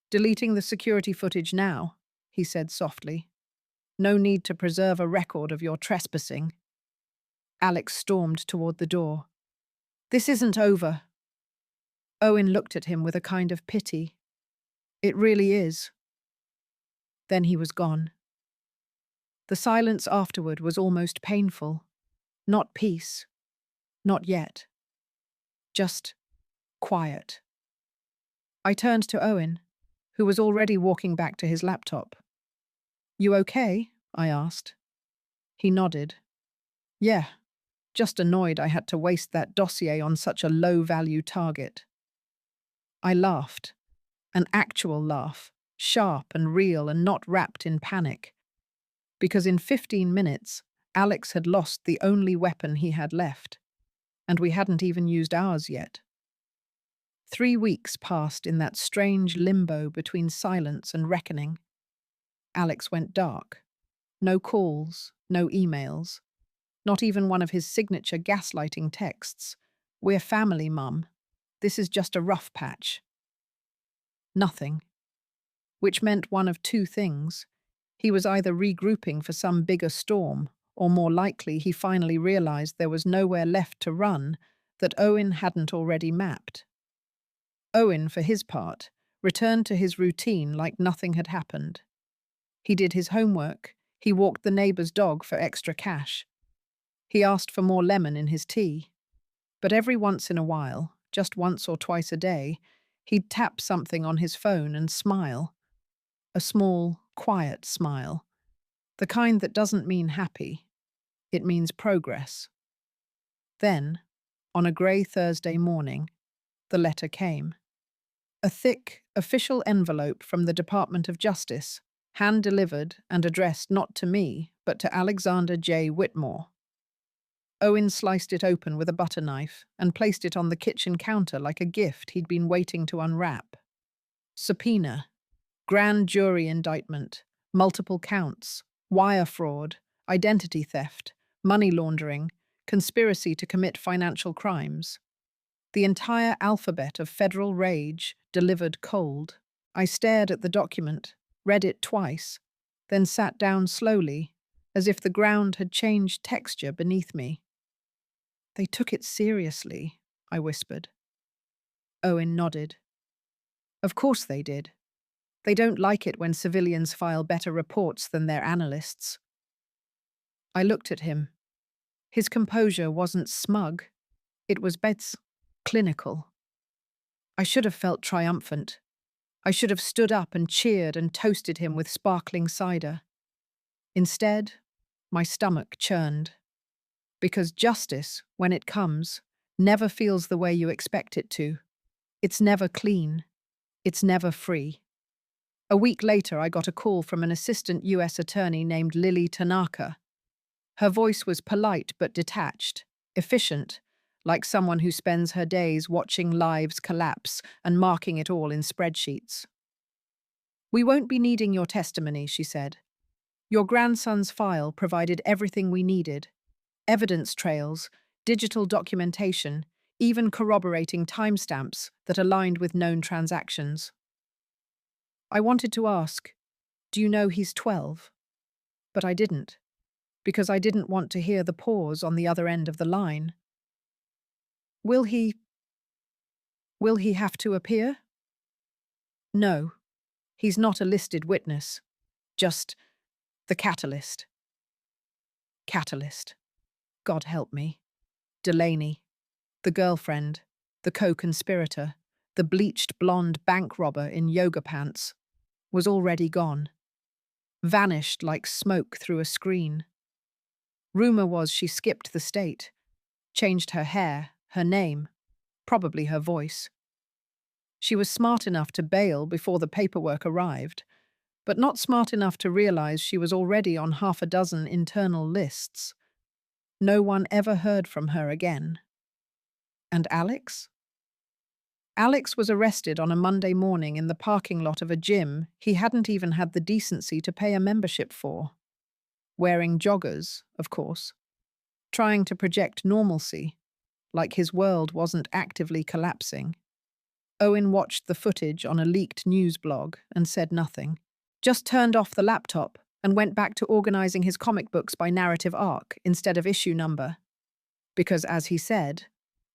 Deleting the security footage now, he said softly. No need to preserve a record of your trespassing. Alex stormed toward the door. This isn't over. Owen looked at him with a kind of pity. It really is. Then he was gone. The silence afterward was almost painful. Not peace. Not yet. Just quiet. I turned to Owen, who was already walking back to his laptop. You okay? I asked. He nodded. Yeah, just annoyed I had to waste that dossier on such a low-value target. I laughed. An actual laugh, sharp and real and not wrapped in panic. Because in 15 minutes, Alex had lost the only weapon he had left, and we hadn't even used ours yet. 3 weeks passed in that strange limbo between silence and reckoning. Alex went dark. No calls, no emails. Not even one of his signature gaslighting texts. We're family, Mum. This is just a rough patch. Nothing. Which meant one of two things. He was either regrouping for some bigger storm, or more likely he finally realized there was nowhere left to run that Owen hadn't already mapped. Owen, for his part, returned to his routine like nothing had happened. He did his homework. He walked the neighbor's dog for extra cash. He asked for more lemon in his tea. But every once in a while, just once or twice a day, he'd tap something on his phone and smile. A small, quiet smile. The kind that doesn't mean happy. It means progress. Then, on a grey Thursday morning, the letter came. A thick, official envelope from the Department of Justice, hand-delivered and addressed not to me, but to Alexander J. Whitmore. Owen sliced it open with a butter knife and placed it on the kitchen counter like a gift he'd been waiting to unwrap. Subpoena. Grand jury indictment. Multiple counts. Wire fraud. Identity theft. Money laundering. Conspiracy to commit financial crimes. The entire alphabet of federal rage delivered cold. I stared at the document, read it twice, then sat down slowly, as if the ground had changed texture beneath me. "They took it seriously," I whispered. Owen nodded. "Of course they did. They don't like it when civilians file better reports than their analysts." I looked at him. His composure wasn't smug. It was clinical. I should have felt triumphant. I should have stood up and cheered and toasted him with sparkling cider. Instead, my stomach churned. Because justice, when it comes, never feels the way you expect it to. It's never clean. It's never free. A week later, I got a call from an assistant U.S. attorney named Lily Tanaka. Her voice was polite but detached, efficient, like someone who spends her days watching lives collapse and marking it all in spreadsheets. "We won't be needing your testimony," she said. "Your grandson's file provided everything we needed: evidence trails, digital documentation, even corroborating timestamps that aligned with known transactions." I wanted to ask, "Do you know he's 12? But I didn't, because I didn't want to hear the pause on the other end of the line. Will he have to appear?" "No, he's not a listed witness. Just the catalyst." Catalyst. God help me. Delaney, the girlfriend, the co-conspirator, the bleached blonde bank robber in yoga pants, was already gone. Vanished like smoke through a screen. Rumor was she skipped the state, changed her hair, her name, probably her voice. She was smart enough to bail before the paperwork arrived, but not smart enough to realize she was already on half a dozen internal lists. No one ever heard from her again. And Alex? Alex was arrested on a Monday morning in the parking lot of a gym he hadn't even had the decency to pay a membership for. Wearing joggers, of course. Trying to project normalcy, like his world wasn't actively collapsing. Owen watched the footage on a leaked news blog and said nothing. Just turned off the laptop and went back to organizing his comic books by narrative arc instead of issue number. Because, as he said,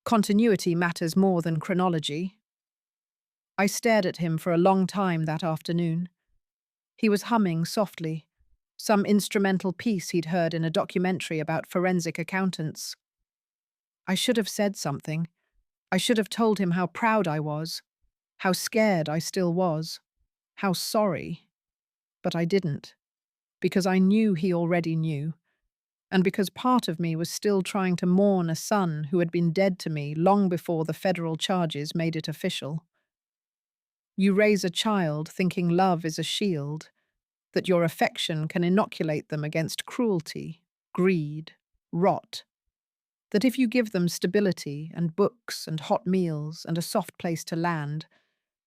continuity matters more than chronology. I stared at him for a long time that afternoon. He was humming softly, some instrumental piece he'd heard in a documentary about forensic accountants. I should have said something. I should have told him how proud I was, how scared I still was, how sorry. But I didn't, because I knew he already knew, and because part of me was still trying to mourn a son who had been dead to me long before the federal charges made it official. You raise a child thinking love is a shield, that your affection can inoculate them against cruelty, greed, rot, that if you give them stability and books and hot meals and a soft place to land,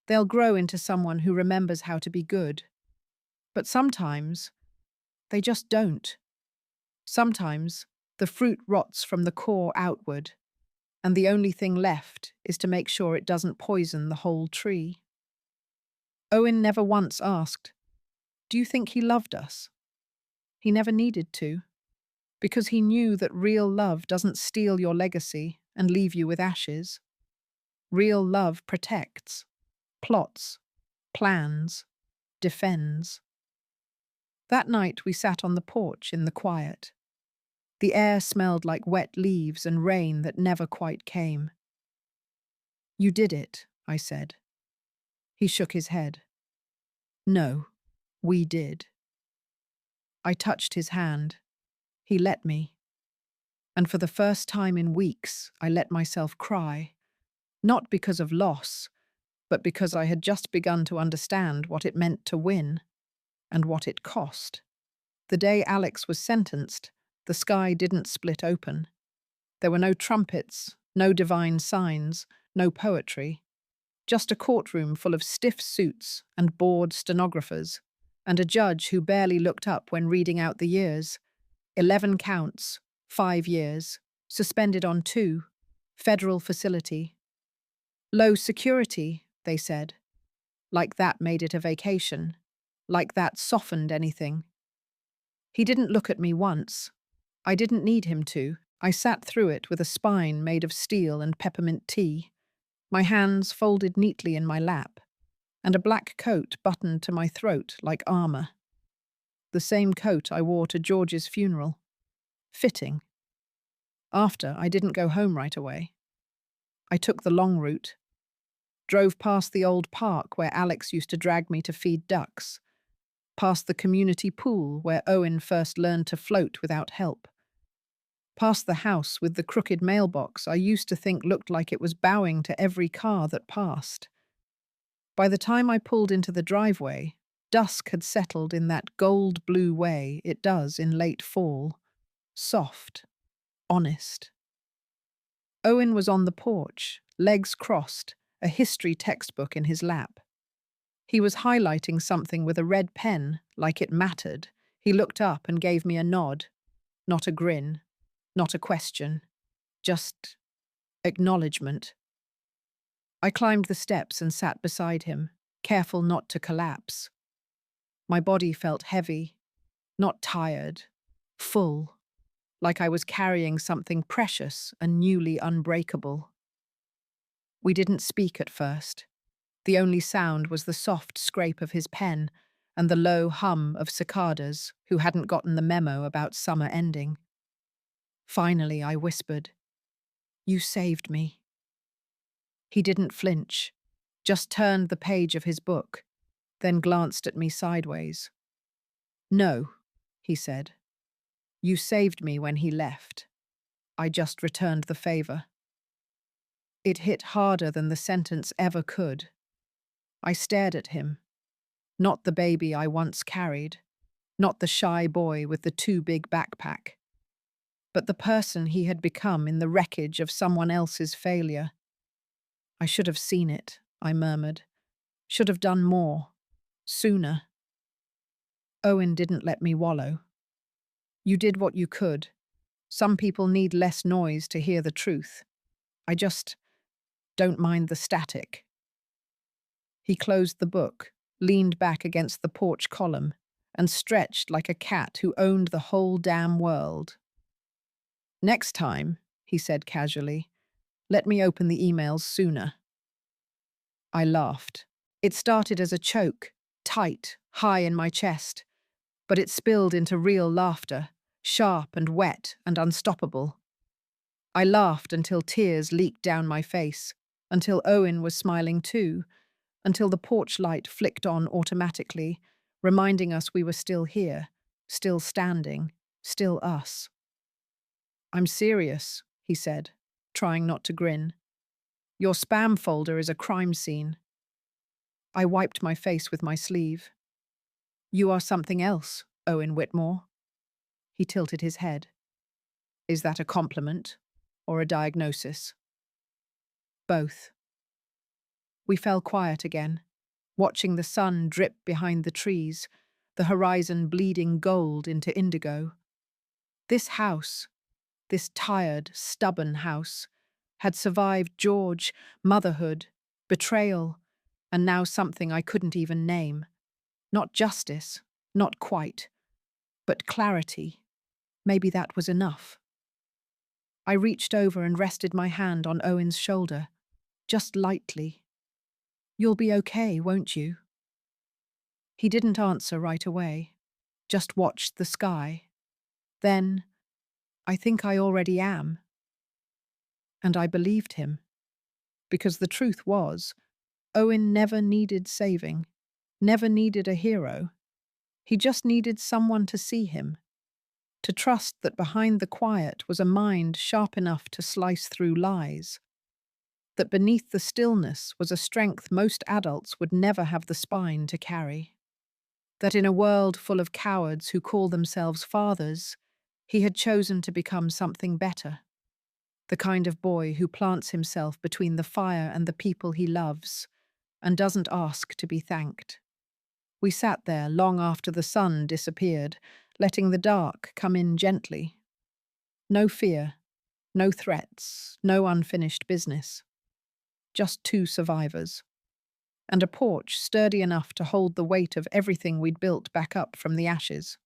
they'll grow into someone who remembers how to be good. But sometimes, they just don't. Sometimes, the fruit rots from the core outward, and the only thing left is to make sure it doesn't poison the whole tree. Owen never once asked, "Do you think he loved us?" He never needed to, because he knew that real love doesn't steal your legacy and leave you with ashes. Real love protects, plots, plans, defends. That night we sat on the porch in the quiet. The air smelled like wet leaves and rain that never quite came. "You did it," I said. He shook his head. "No, we did." I touched his hand. He let me. And for the first time in weeks, I let myself cry. Not because of loss, but because I had just begun to understand what it meant to win, and what it cost. The day Alex was sentenced, the sky didn't split open. There were no trumpets, no divine signs, no poetry. Just a courtroom full of stiff suits and bored stenographers, and a judge who barely looked up when reading out the years. 11 counts, 5 years, suspended on 2, federal facility. Low security, they said. Like that made it a vacation. Like that softened anything. He didn't look at me once. I didn't need him to. I sat through it with a spine made of steel and peppermint tea, my hands folded neatly in my lap, and a black coat buttoned to my throat like armor. The same coat I wore to George's funeral. Fitting. After, I didn't go home right away. I took the long route, drove past the old park where Alex used to drag me to feed ducks, past the community pool where Owen first learned to float without help, past the house with the crooked mailbox I used to think looked like it was bowing to every car that passed. By the time I pulled into the driveway, dusk had settled in that gold-blue way it does in late fall, soft, honest. Owen was on the porch, legs crossed, a history textbook in his lap. He was highlighting something with a red pen, like it mattered. He looked up and gave me a nod, not a grin, not a question, just acknowledgement. I climbed the steps and sat beside him, careful not to collapse. My body felt heavy, not tired, full, like I was carrying something precious and newly unbreakable. We didn't speak at first. The only sound was the soft scrape of his pen and the low hum of cicadas who hadn't gotten the memo about summer ending. Finally, I whispered, "You saved me." He didn't flinch, just turned the page of his book, then glanced at me sideways. "No," he said. "You saved me when he left. I just returned the favor." It hit harder than the sentence ever could. I stared at him. Not the baby I once carried, not the shy boy with the too big backpack, but the person he had become in the wreckage of someone else's failure. "I should have seen it," I murmured. "Should have done more. Sooner." Owen didn't let me wallow. "You did what you could. Some people need less noise to hear the truth. I just don't mind the static." He closed the book, leaned back against the porch column, and stretched like a cat who owned the whole damn world. "Next time," he said casually, "let me open the emails sooner." I laughed. It started as a choke, tight, high in my chest, but it spilled into real laughter, sharp and wet and unstoppable. I laughed until tears leaked down my face, until Owen was smiling too, until the porch light flicked on automatically, reminding us we were still here, still standing, still us. "I'm serious," he said, trying not to grin. "Your spam folder is a crime scene." I wiped my face with my sleeve. "You are something else, Owen Whitmore." He tilted his head. "Is that a compliment or a diagnosis?" "Both." We fell quiet again, watching the sun drip behind the trees, the horizon bleeding gold into indigo. This house, this tired, stubborn house, had survived George, motherhood, betrayal, and now something I couldn't even name. Not justice, not quite, but clarity. Maybe that was enough. I reached over and rested my hand on Owen's shoulder, just lightly. "You'll be okay, won't you?" He didn't answer right away, just watched the sky. Then, "I think I already am." And I believed him, because the truth was, Owen never needed saving, never needed a hero. He just needed someone to see him, to trust that behind the quiet was a mind sharp enough to slice through lies, that beneath the stillness was a strength most adults would never have the spine to carry, that in a world full of cowards who call themselves fathers, he had chosen to become something better, the kind of boy who plants himself between the fire and the people he loves, and doesn't ask to be thanked. We sat there long after the sun disappeared, letting the dark come in gently. No fear, no threats, no unfinished business. Just two survivors. And a porch sturdy enough to hold the weight of everything we'd built back up from the ashes.